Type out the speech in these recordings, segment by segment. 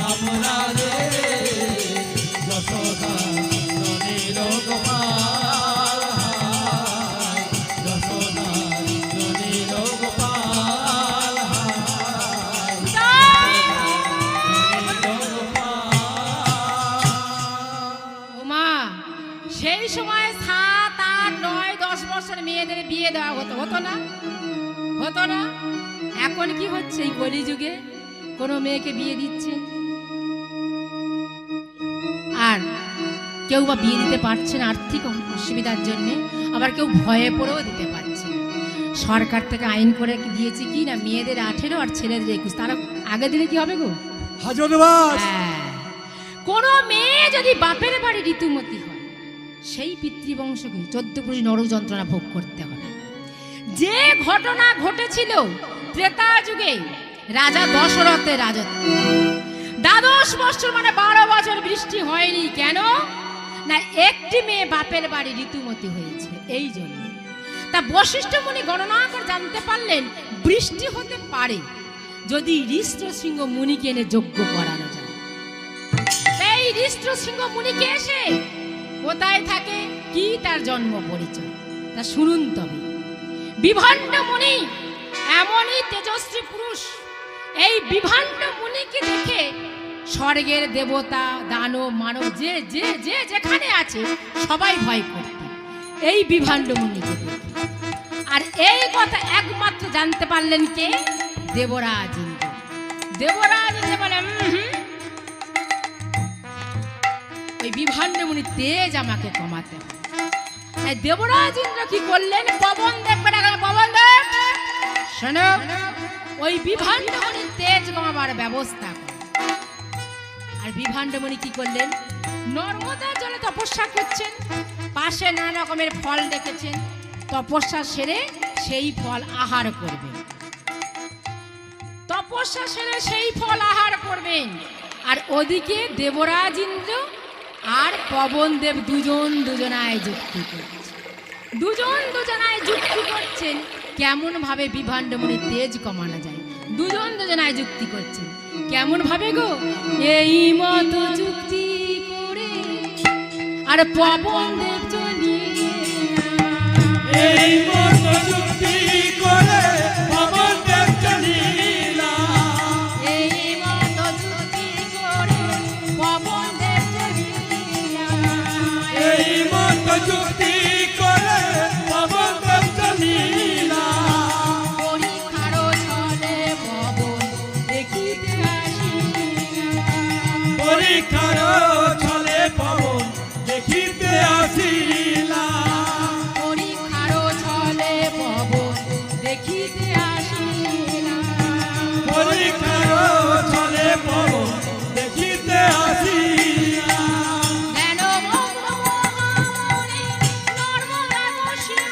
আমরা রে যশোদা ননীর গোপাল যশোদা ননীর গোপাল ওমা সেই সময় 7, 8, 9, 10 বছর মেয়েদের বিয়ে দেওয়া হতো না? হতো না? এখন কি হচ্ছে এই কলিযুগে? কোনো মেয়েকে বিয়ে দিচ্ছে আর কেউ বা বিয়ে দিতে পারছে না আর্থিক অসুবিধার জন্য, আবার কেউ ভয়ে পড়েও দিতে পারছে। সরকার থেকে আইন করে দিয়েছে কি না মেয়েদের 18 আর ছেলেদের 21। তারা আগে দিলে কি হবে গো? কোনো মেয়ে যদি বাপের বাড়ি ঋতুমতি হয় সেই পিতৃবংশকে 14 পুরুষ নরক যন্ত্রণা ভোগ করতে হবে। যে ঘটনা ঘটেছিল ত্রেতা যুগে রাজা দশরথের রাজত্ব, 12 বছর মানে 12 বছর বৃষ্টি হয়নি। কেন না একটি মেয়ে বাপের বাড়ি ঋতুমতি হয়েছে, এই জন্য। তা বশিষ্ঠ মুনি গণনা করে জানতে পারলেন বৃষ্টি হতে পারে যদি হৃষ্টশৃঙ্গ মুনিকে এনে যজ্ঞ করানো যায়। এই হৃষ্টশৃঙ্গ মুনিকে এসে কোথায় থাকে, কি তার জন্ম পরিচয় তা শুনুন। তবে বিভাণ্ড মুনি এমনই তেজস্বী পুরুষ, এই বিভাণ্ড মুনিকে দেখে স্বর্গের দেবতা দানব মানব যে যে যে যেখানে আছে সবাই ভয় করত এই বিভাণ্ড মুনিকে দেখে। আর এই কথা একমাত্র জানতে পারলেন কে? দেবরাজ ইন্দ্র। দেবরাজ ইন্দ্র বলে ওই বিভাণ্ড মুনির তেজ আমাকে কমাতে হবে। দেবরাজ ইন্দ্র কি করলেন? পবন দেব, পবন দেব শোনো, ওই বিভাণ্ড মুনির তেজ কমাবার ব্যবস্থা করে। আর বিভাণ্ড মুনি কি করলেন? নর্মদা জলে তপস্যা করছেন, পাশে নানা রকমের ফল দেখেছেন, তপস্যা সেরে সেই ফল আহার করবেন। তপস্যা সেরে সেই ফল আহার করবেন। আর ওদিকে দেবরাজ ইন্দ্র আর পবন দেব দুজনায় যুক্তি করছেন। দুজনায় যুক্তি করছেন কেমন ভাবে বিভাণ্ড মুনির তেজ কমানো যায়। দুজনায় যুক্তি করছেন কেমন ভাবে গো? এই মতো যুক্তি করে আর পবন দেব চলিয়ে, এই মতো যুক্তি করে পবন দেব চলিলা, এই মতো যুক্তি করে পবন দেব চলিয়া, এই মতো যুক্তি করে পবন দেব চলিলা। পরীক্ষার ছলে পবন দেখিতে আসিয়া, পরীক্ষার ছলে পবন দেখিতে আসিলা, পরীক্ষার ছলে পবন দেখিতে আসিয়া, পরীক্ষার ছলে পবন দেখিতে আসিলা। ধ্যানমগ্ন মহামুনি নর্মদায় বসিয়া,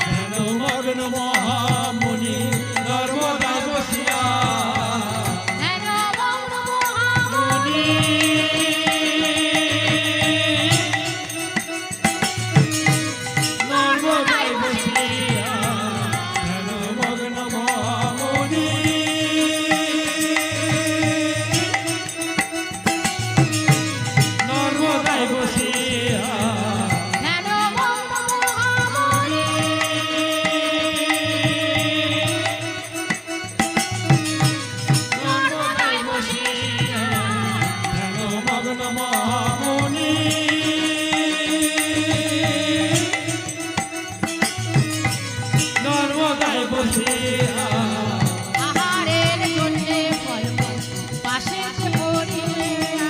ধ্যানমগ্ন মহামুনি নর্মদা বসিয়া, ধ্যানমগ্ন মহামুনি নর্মদায় বসিয়া, ধ্যানমগ্ন মহামুনি নর্মদায় বসিয়া, ধ্যানমগ্ন মহামুনি নর্মদায় বসিয়া, ধ্যানমগ্ন মহামুনি নর্মদায় বসিয়া, আহারের জন্যে ফল পাশে পড়িয়া,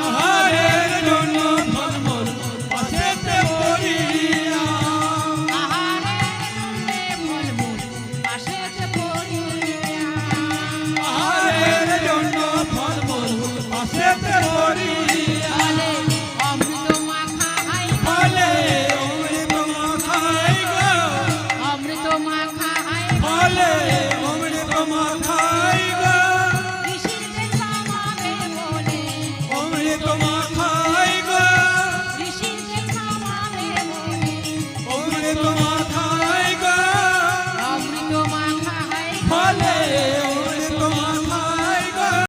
আহারের জন্য ফলমূল পাশেতে পড়িয়া, আহারের জন্যে ফলমূল পাশে পড়িয়া, আহারের জন্য ফলমূল পাশেতে পড়িয়া, ফলে অমৃত মাখা হাই ফলে অমৃত মাখাই গো, অমৃত মাখা হাই ফলে অমৃত মাখাই